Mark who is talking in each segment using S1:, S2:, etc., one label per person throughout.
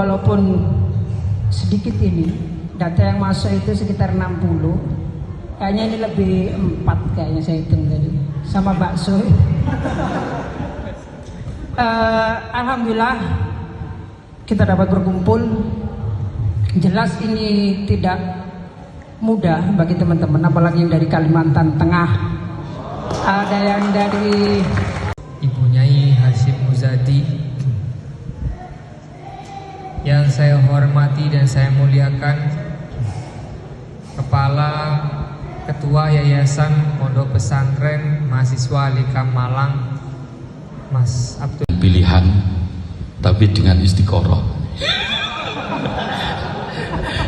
S1: walaupun sedikit ini, data yang masuk itu sekitar 60. Kayaknya ini lebih 4 kayaknya saya hitung tadi. Sama bakso. Alhamdulillah kita dapat berkumpul. Jelas ini tidak mudah bagi teman-teman, apalagi yang dari Kalimantan Tengah. Ada yang dari
S2: Ibu Nyai Hashim Muzadi, yang saya hormati dan saya muliakan Kepala Ketua Yayasan Pondok Pesantren Mahasiswa Alikam Malang, Mas Abdul.
S3: Pilihan tapi dengan istiqoroh.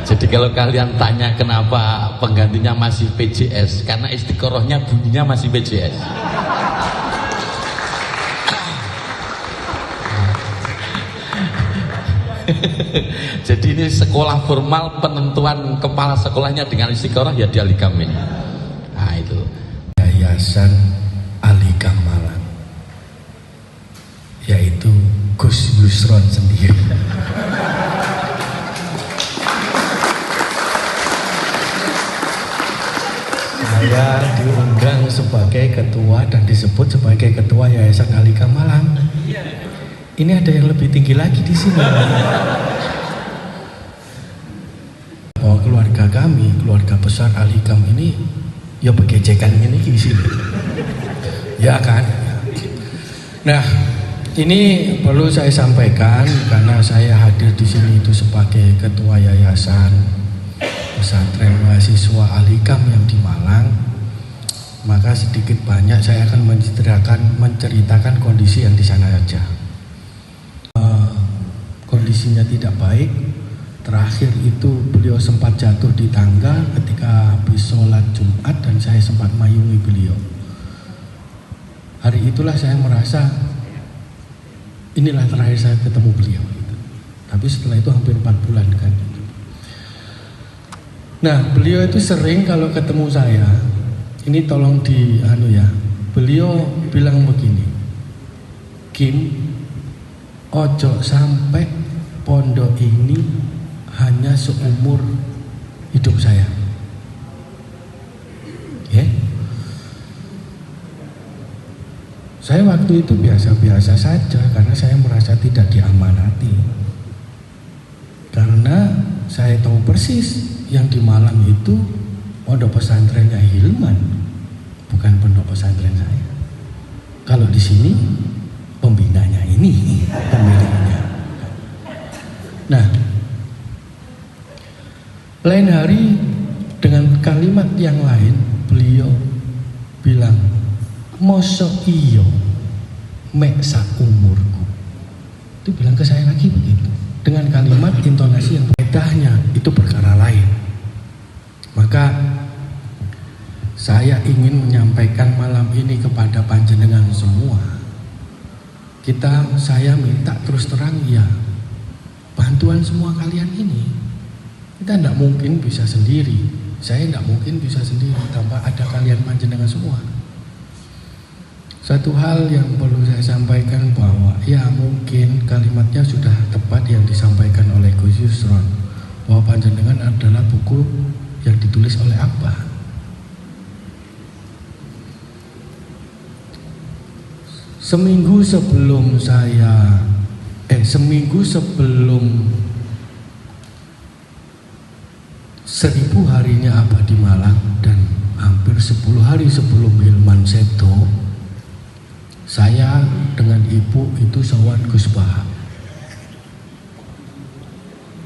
S3: Jadi kalau kalian tanya kenapa penggantinya masih PJS, karena istiqorohnya bunyinya masih PJS. Jadi ini sekolah formal, penentuan kepala sekolahnya dengan istiqoroh ya di Alikam ini. Nah itu
S4: Yayasan Alikam Malang, yaitu Gus Yusron sendiri. Saya diundang sebagai ketua dan disebut sebagai ketua Yayasan Alikam Malang. Ini ada yang lebih tinggi lagi di sini. Bahwa keluarga kami, keluarga besar Alikam ini, ya begejekan ini di sini. Ya kan? Nah, ini perlu saya sampaikan karena saya hadir di sini itu sebagai ketua Yayasan Pesantren Mahasiswa Alikam yang di Malang. Maka sedikit banyak saya akan menceritakan kondisi yang di sana saja. Kondisinya tidak baik. Terakhir itu beliau sempat jatuh di tangga ketika habis sholat Jumat dan saya sempat mayungi beliau. Hari itulah saya merasa inilah terakhir saya ketemu beliau. Tapi setelah itu hampir 4 bulan kan. Nah, beliau itu sering kalau ketemu saya, ini tolong beliau bilang begini, Kim, ojo sampai pondok ini hanya seumur hidup saya. Ya. Saya waktu itu biasa-biasa saja karena saya merasa tidak diamanati. Karena saya tahu persis yang di Malang itu pondok pesantrennya Hilman, bukan pondok pesantren saya. Kalau di sini pembinanya ini, pemiliknya. Nah, lain hari dengan kalimat yang lain beliau bilang, mosok iyo mek sak umurku. Itu bilang ke saya lagi begitu, dengan kalimat intonasi yang bedanya itu perkara lain. Maka saya ingin menyampaikan malam ini kepada panjenengan semua. Saya minta terus terang ya, bantuan semua kalian ini kita tidak mungkin bisa sendiri. Saya tidak mungkin bisa sendiri tanpa ada kalian panjenengan semua. Satu hal yang perlu saya sampaikan bahwa ya mungkin kalimatnya sudah tepat yang disampaikan oleh Gus Yusron, bahwa panjenengan adalah buku yang ditulis oleh Abah. Seminggu sebelum 1000 harinya Abah di Malang dan hampir 10 hari sebelum Hilman Seto, saya dengan ibu itu sowan Gus Bahak.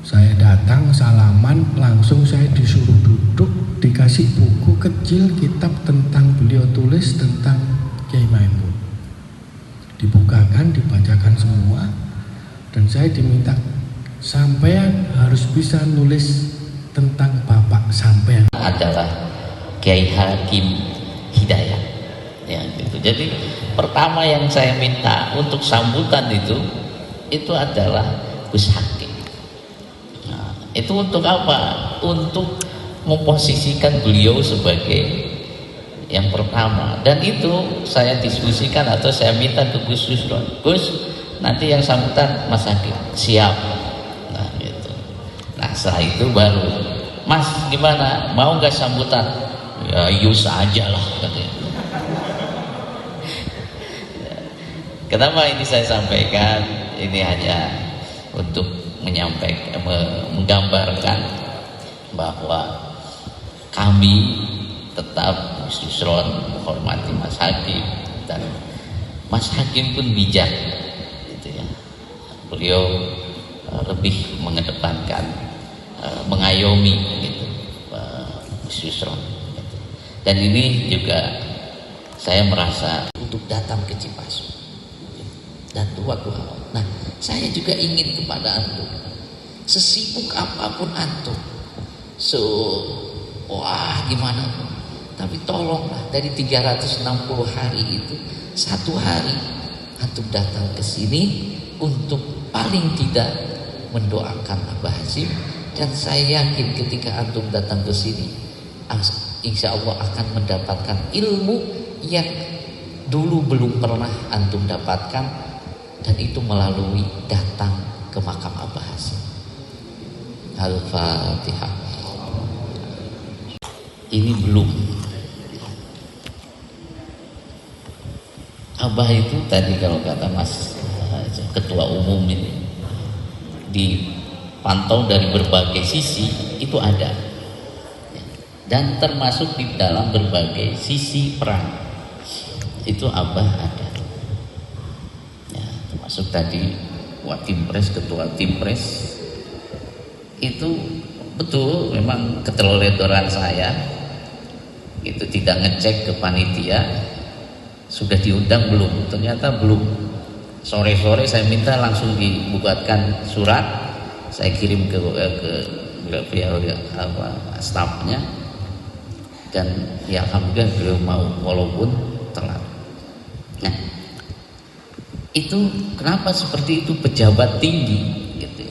S4: Saya datang salaman, langsung saya disuruh duduk, dikasih buku kecil kitab tentang beliau tulis tentang Kiai Maimun. Dibukakan, dibacakan semua, dan saya diminta sampean harus bisa nulis tentang bapak sampean.
S5: Adalah Kiai Hakim Hidayat, ya gitu. Jadi pertama yang saya minta untuk sambutan itu adalah Gus Hakim. Nah, itu untuk apa? Untuk memposisikan beliau sebagai yang pertama, dan itu saya diskusikan atau saya minta ke Gus Yusron, Gus, nanti yang sambutan Mas Hakim siap. Nah, setelah itu baru, Mas gimana, mau nggak sambutan? Ya yus aja lah katanya. Kenapa ini saya sampaikan? Ini hanya untuk menyampaikan, menggambarkan bahwa kami tetap Yusron menghormati Mas Hakim, dan Mas Hakim pun bijak gitu ya. Beliau lebih mengedepankan mengayomi gitu Yusron gitu. Dan ini juga saya merasa untuk datang ke Cipayung dan waktu awal. Nah, saya juga ingin kepada antum, sesibuk apapun antum, wah gimana pun, tapi tolonglah dari 360 hari itu, satu hari antum datang ke sini untuk paling tidak mendoakan Abah Hasyim. Dan saya yakin ketika antum datang ke sini, insya Allah akan mendapatkan ilmu yang dulu belum pernah antum dapatkan, dan itu melalui datang ke makam Abah Hasyim. Al-Fatihah. Ini belum. Abah itu tadi kalau kata Mas Ketua Umum ini, dipantau dari berbagai sisi itu ada, dan termasuk di dalam berbagai sisi peran itu Abah ada. Termasuk tadi Watimpres, Ketua Timpres itu betul memang keteledoran saya itu tidak ngecek ke panitia sudah diundang belum, ternyata belum. Sore-sore saya minta langsung dibuatkan surat, saya kirim ke stafnya, dan ya alhamdulillah beliau mau walaupun telat. Nah, itu kenapa seperti itu, pejabat tinggi gitu,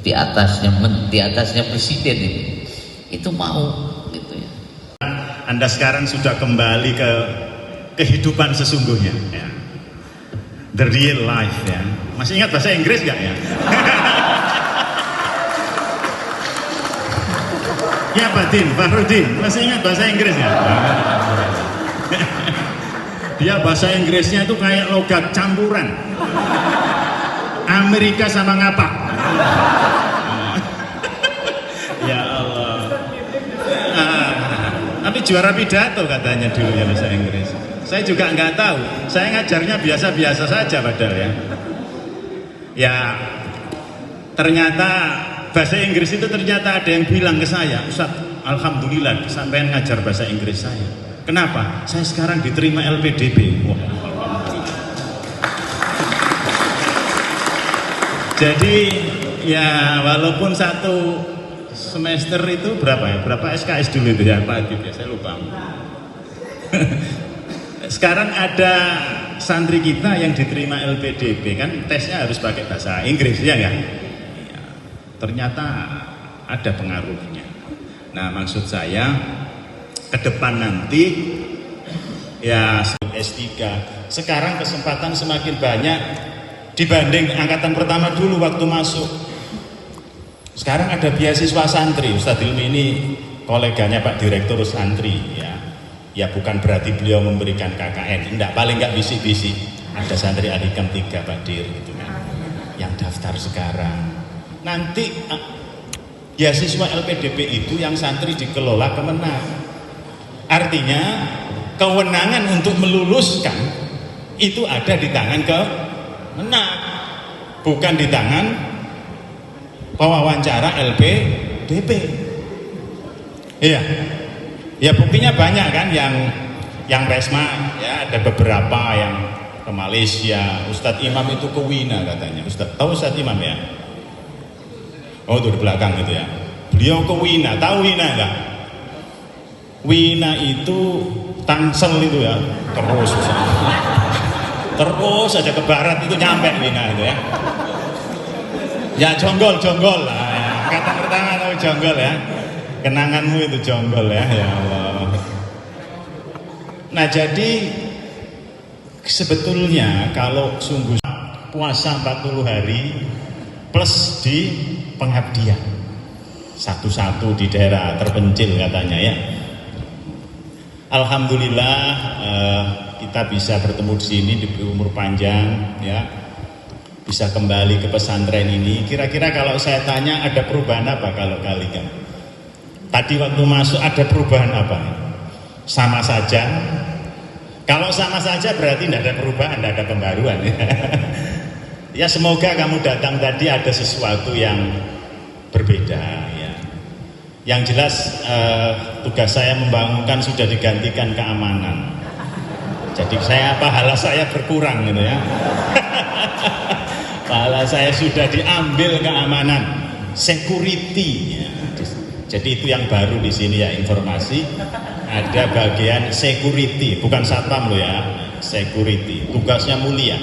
S5: di atasnya presiden itu mau gitu ya.
S6: Anda sekarang sudah kembali ke kehidupan sesungguhnya ya. The real life ya. Masih ingat bahasa Inggris gak ya? Ya Pak Din, Fahrudin, masih ingat bahasa Inggris ya? Dia bahasa Inggrisnya itu kayak logat campuran Amerika sama ngapak. Ya Allah. Tapi juara pidato katanya dulu ya bahasa Inggris. Saya juga nggak tahu. Saya ngajarnya biasa-biasa saja padahal ya. Ya ternyata bahasa Inggris itu ternyata ada yang bilang ke saya, Ustaz, alhamdulillah sampean ngajar bahasa Inggris saya. Kenapa? Saya sekarang diterima LPDP. Wah. Jadi ya walaupun satu semester itu berapa ya? Berapa SKS dulu itu ya Pak Adib ya? Saya lupa. Sekarang ada santri kita yang diterima LPDP, kan tesnya harus pakai bahasa Inggris ya kan? Ya, ternyata ada pengaruhnya. Nah maksud saya ke depan nanti ya S3 sekarang kesempatan semakin banyak dibanding angkatan pertama dulu waktu masuk. Sekarang ada beasiswa santri. Ustadz Ilmi ini koleganya Pak Direktur santri ya. Ya bukan berarti beliau memberikan KKN, enggak, paling enggak bisik-bisik. Ada santri Al-Hikam 3 Pak Dir gitu kan, yang daftar sekarang. Nanti beasiswa LPDP itu yang santri dikelola Kemenang. Artinya kewenangan untuk meluluskan itu ada di tangan Kemenang, bukan di tangan pewawancara LPDP. Iya. Ya buktinya banyak kan yang resma ya, ada beberapa yang ke Malaysia. Ustadz Imam itu ke Wina katanya. Tahu Ustadz Imam ya? Oh itu di belakang gitu ya. Beliau ke Wina, tahu Wina enggak? Wina itu Tangsel itu ya, terus aja ke barat itu nyampe Wina itu ya. Ya jonggol lah. Ya. Kata pertama tahu jonggol ya. Kenanganmu itu jonggol ya, ya Allah. Nah jadi sebetulnya kalau sungguh puasa 40 hari plus di pengabdian, satu-satu di daerah terpencil katanya ya. Alhamdulillah kita bisa bertemu di sini, diberi umur panjang ya, bisa kembali ke pesantren ini. Kira-kira kalau saya tanya ada perubahan apa kalau kali kan? Tadi waktu masuk ada perubahan apa? Sama saja. Kalau sama saja berarti tidak ada perubahan, tidak ada pembaruan. Ya semoga kamu datang tadi ada sesuatu yang berbeda ya. Yang jelas tugas saya membangunkan sudah digantikan keamanan. Jadi pahala saya berkurang gitu ya. Pahala saya sudah diambil keamanan, security ya. Jadi itu yang baru di sini ya, informasi. Ada bagian security, bukan satpam loh ya, security. Tugasnya mulia,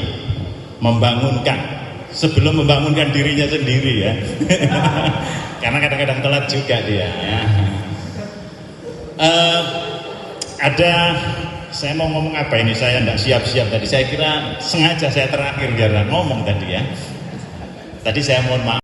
S6: membangunkan sebelum membangunkan dirinya sendiri ya. Karena kadang-kadang telat juga dia ya. Saya mau ngomong apa ini, saya tidak siap-siap tadi. Saya kira sengaja saya terakhir biar ngomong tadi ya. Tadi saya mohon maaf.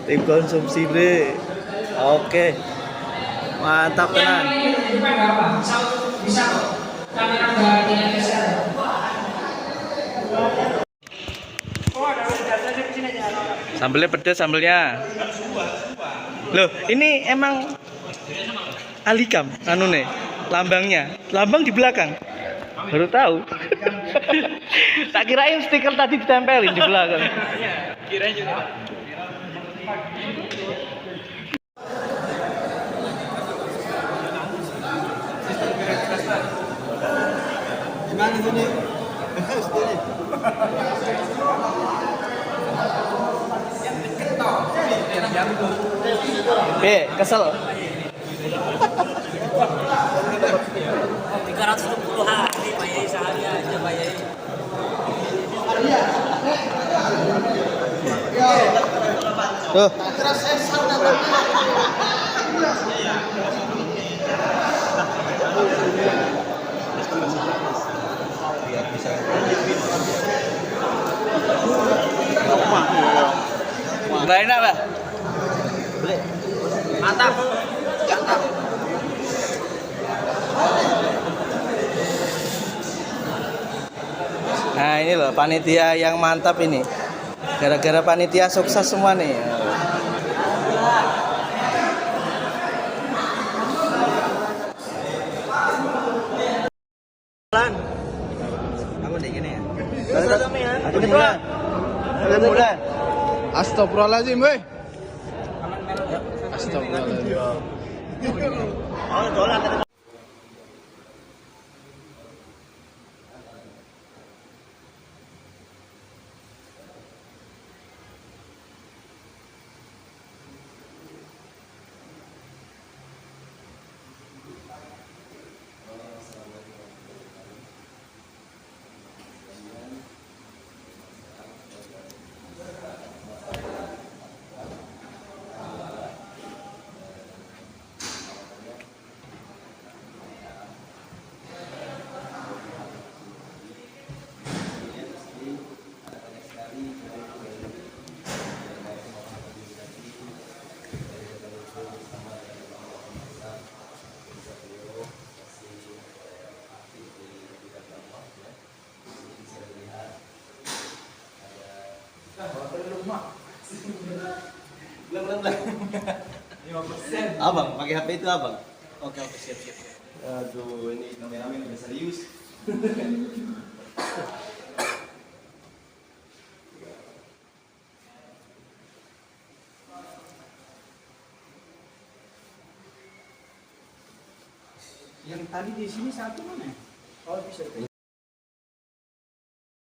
S7: Tim konsumsi deh. Oke. Mantap tenan.
S1: Bisa kok. Kamera bagian besar.
S7: Sambelnya pedas sambelnya. Loh, ini emang Alikam anu nih, lambangnya. Lambang di belakang. Baru tahu. Tak kirain stiker tadi ditempelin di belakang. Kirain juga. Kesel.
S8: 370 hari Pak Yai sehari aja Pak Yai.
S7: Tuh. Nggak enak, Pak?
S8: Mantap.
S7: Nah ini loh panitia yang mantap ini. Gara-gara panitia sukses semua nih. Kamu deh gini ya. Satu bulan.
S9: Astagfirullahaladzim, weh. Astagfirullahaladzim.
S10: Abang, pakai HP itu abang. Oke, siap. Aduh, ini kameramen udah serius.
S1: Yang tadi di sini satu mana? Oh bisa.